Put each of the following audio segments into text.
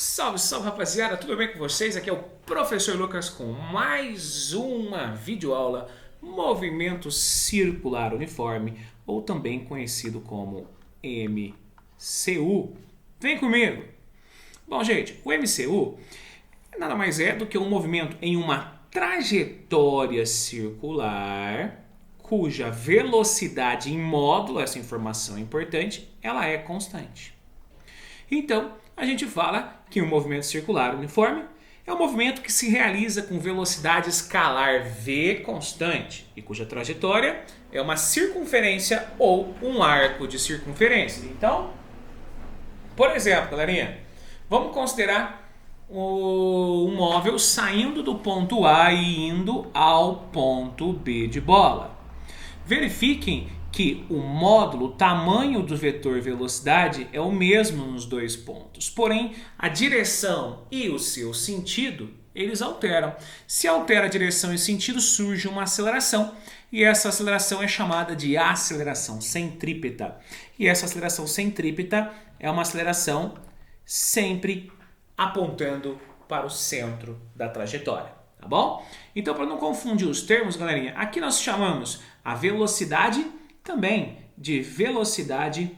Salve, salve rapaziada, tudo bem com vocês? Aqui é o Professor Lucas com mais uma videoaula Movimento Circular Uniforme, ou também conhecido como MCU. Vem comigo! Bom, gente, o MCU nada mais é do que um movimento em uma trajetória circular cuja velocidade em módulo, essa informação é importante, ela é constante. Então, a gente fala que um movimento circular uniforme é um movimento que se realiza com velocidade escalar v constante e cuja trajetória é uma circunferência ou um arco de circunferência. Então, por exemplo, galerinha, vamos considerar um móvel saindo do ponto A e indo ao ponto B de bola. Verifiquem que o módulo, o tamanho do vetor velocidade é o mesmo nos dois pontos. Porém, a direção e o seu sentido, eles alteram. Se altera a direção e sentido, surge uma aceleração. E essa aceleração é chamada de aceleração centrípeta. E essa aceleração centrípeta é uma aceleração sempre apontando para o centro da trajetória. Tá bom? Então, para não confundir os termos, galerinha, aqui nós chamamos a velocidade também de velocidade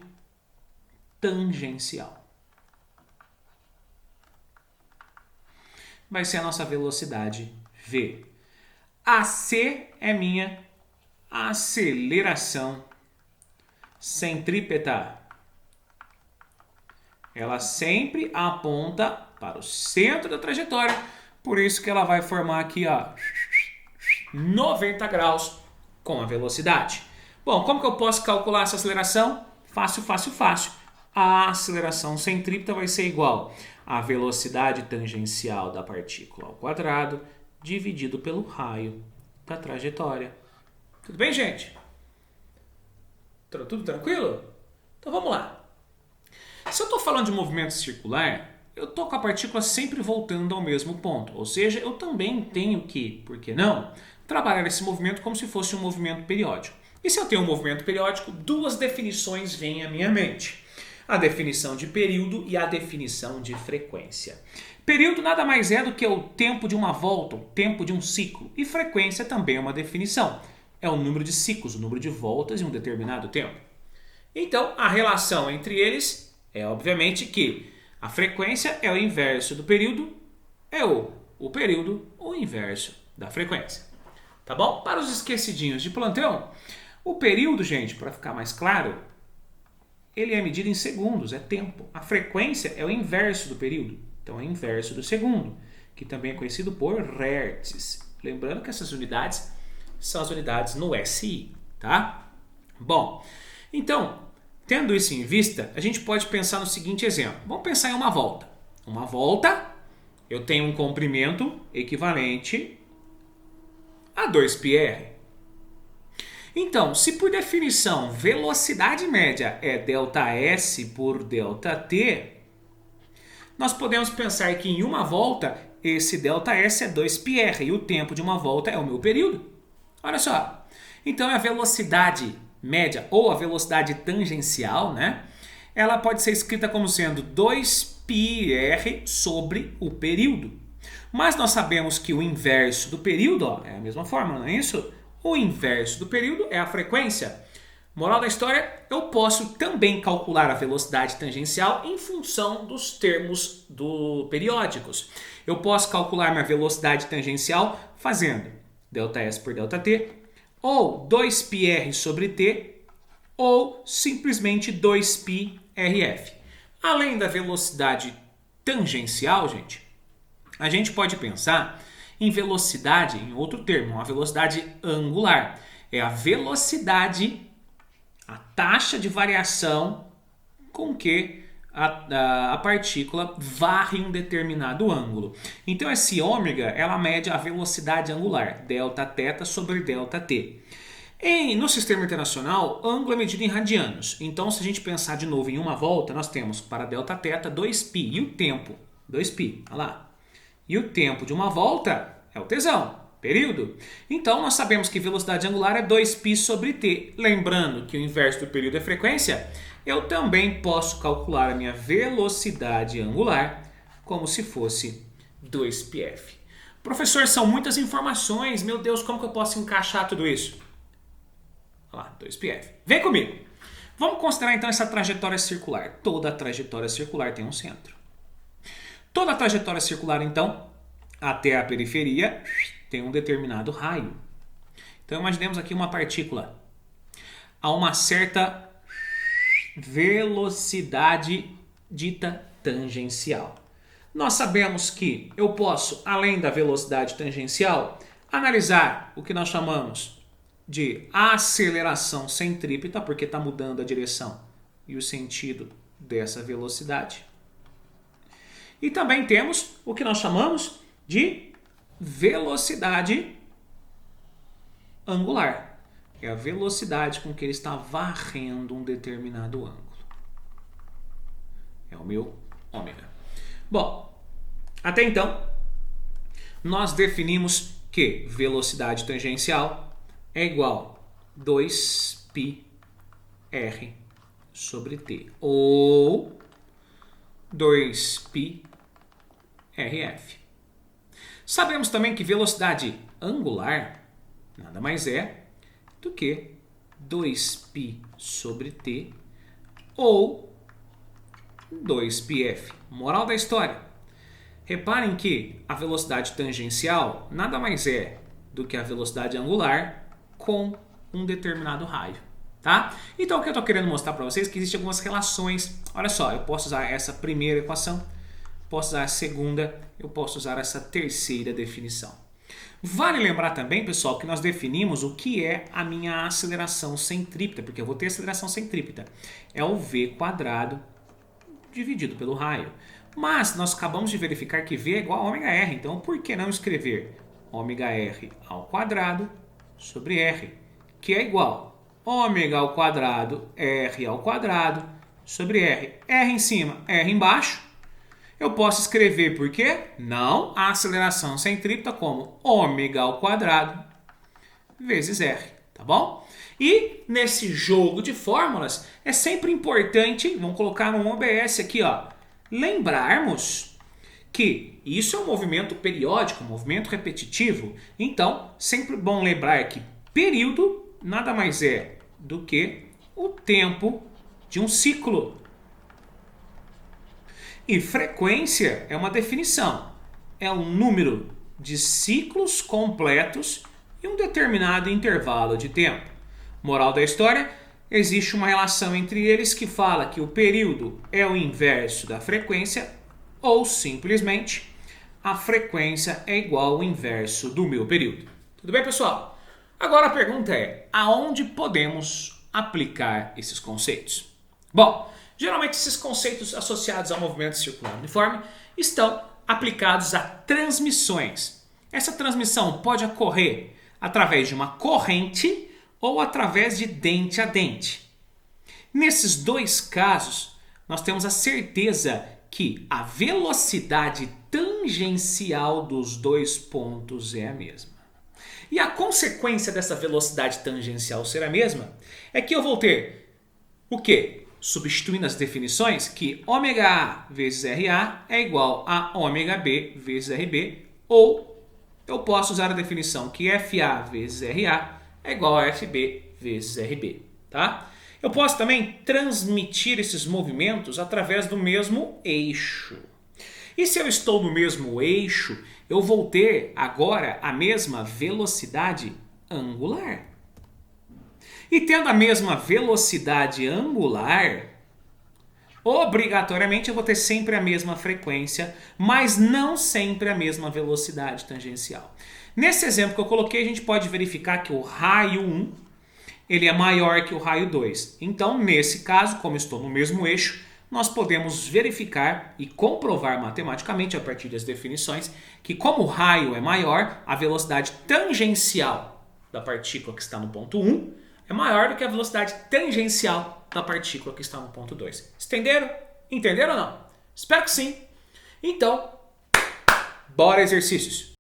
tangencial. Vai ser a nossa velocidade v. AC é minha aceleração centrípeta. Ela sempre aponta para o centro da trajetória, por isso que ela vai formar aqui, ó, 90 graus com a velocidade. Bom, como que eu posso calcular essa aceleração? Fácil, fácil, fácil. A aceleração centrípeta vai ser igual à velocidade tangencial da partícula ao quadrado dividido pelo raio da trajetória. Tudo bem, gente? Tudo tranquilo? Então vamos lá. Se eu estou falando de movimento circular, eu estou com a partícula sempre voltando ao mesmo ponto. Ou seja, eu também tenho que, por que não, trabalhar esse movimento como se fosse um movimento periódico. E se eu tenho um movimento periódico, duas definições vêm à minha mente. A definição de período e a definição de frequência. Período nada mais é do que o tempo de uma volta, o tempo de um ciclo. E frequência também é uma definição. É o número de ciclos, o número de voltas em um determinado tempo. Então, a relação entre eles é obviamente que a frequência é o inverso do período, é o período o inverso da frequência. Tá bom? Para os esquecidinhos de plantão, o período, gente, para ficar mais claro, ele é medido em segundos, é tempo. A frequência é o inverso do período, então é o inverso do segundo, que também é conhecido por hertz. Lembrando que essas unidades são as unidades no SI, tá? Bom, então, tendo isso em vista, a gente pode pensar no seguinte exemplo. Vamos pensar em uma volta. Uma volta, eu tenho um comprimento equivalente a 2πr. Então, se por definição velocidade média é ΔS por ΔT, nós podemos pensar que em uma volta esse ΔS é 2πr e o tempo de uma volta é o meu período. Olha só. Então a velocidade média ou a velocidade tangencial, né? Ela pode ser escrita como sendo 2πr sobre o período. Mas nós sabemos que o inverso do período, ó, é a mesma fórmula, não é isso? O inverso do período é a frequência. Moral da história, eu posso também calcular a velocidade tangencial em função dos termos periódicos. Eu posso calcular minha velocidade tangencial fazendo ΔS por ΔT, ou 2πr sobre t, ou simplesmente 2πrf. Além da velocidade tangencial, gente, a gente pode pensar em velocidade, em outro termo, uma velocidade angular. É a velocidade, a taxa de variação com que a partícula varre um determinado ângulo. Então esse ômega, ela mede a velocidade angular, Δθ sobre ΔT. No sistema internacional, ângulo é medido em radianos. Então se a gente pensar de novo em uma volta, nós temos para Δθ 2π. E o tempo? 2π, olha lá. E o tempo de uma volta é o tesão, período. Então, nós sabemos que velocidade angular é 2π sobre t. Lembrando que o inverso do período é frequência, eu também posso calcular a minha velocidade angular como se fosse 2πf. Professor, são muitas informações. Meu Deus, como que eu posso encaixar tudo isso? Olha lá, 2πf. Vem comigo. Vamos considerar então essa trajetória circular. Toda trajetória circular tem um centro. Toda trajetória circular, então, até a periferia, tem um determinado raio. Então, imaginemos aqui uma partícula a uma certa velocidade dita tangencial. Nós sabemos que eu posso, além da velocidade tangencial, analisar o que nós chamamos de aceleração centrípeta, porque está mudando a direção e o sentido dessa velocidade. E também temos o que nós chamamos de velocidade angular. É a velocidade com que ele está varrendo um determinado ângulo. É o meu ômega. Bom, até então, nós definimos que velocidade tangencial é igual a 2πr sobre t, ou 2πrf. Sabemos também que velocidade angular nada mais é do que 2π sobre t, ou 2πf. Moral da história. Reparem que a velocidade tangencial nada mais é do que a velocidade angular com um determinado raio, tá? Então o que eu estou querendo mostrar para vocês é que existem algumas relações. Olha só, eu posso usar essa primeira equação, posso usar a segunda, eu posso usar essa terceira definição. Vale lembrar também, pessoal, que nós definimos o que é a minha aceleração centrípeta, porque eu vou ter aceleração centrípeta. É o v quadrado dividido pelo raio. Mas nós acabamos de verificar que v é igual a ômega r, então por que não escrever ômega r ao quadrado sobre r, que é igual a ômega ao quadrado r ao quadrado sobre r. R em cima, r embaixo. Eu posso escrever, por quê? Não, a aceleração centrípeta como ômega ao quadrado vezes r, tá bom? E nesse jogo de fórmulas é sempre importante, vamos colocar um OBS aqui, ó, lembrarmos que isso é um movimento periódico, um movimento repetitivo. Então, sempre bom lembrar que período nada mais é do que o tempo de um ciclo. E frequência é uma definição, é um número de ciclos completos em um determinado intervalo de tempo. Moral da história, existe uma relação entre eles que fala que o período é o inverso da frequência, ou simplesmente a frequência é igual ao inverso do meu período. Tudo bem, pessoal? Agora a pergunta é, aonde podemos aplicar esses conceitos? Bom, geralmente esses conceitos associados ao movimento circular uniforme estão aplicados a transmissões. Essa transmissão pode ocorrer através de uma corrente ou através de dente a dente. Nesses dois casos, nós temos a certeza que a velocidade tangencial dos dois pontos é a mesma. E a consequência dessa velocidade tangencial ser a mesma é que eu vou ter o quê? Substituindo as definições, que ômega A vezes RA é igual a ômega B vezes RB, ou eu posso usar a definição que FA vezes RA é igual a FB vezes RB, tá? Eu posso também transmitir esses movimentos através do mesmo eixo. E se eu estou no mesmo eixo, eu vou ter agora a mesma velocidade angular. E tendo a mesma velocidade angular, obrigatoriamente eu vou ter sempre a mesma frequência, mas não sempre a mesma velocidade tangencial. Nesse exemplo que eu coloquei, a gente pode verificar que o raio 1 ele é maior que o raio 2. Então, nesse caso, como estou no mesmo eixo, nós podemos verificar e comprovar matematicamente, a partir das definições, que como o raio é maior, a velocidade tangencial da partícula que está no ponto 1 é maior do que a velocidade tangencial da partícula que está no ponto 2. Entenderam? Entenderam ou não? Espero que sim. Então, bora exercícios.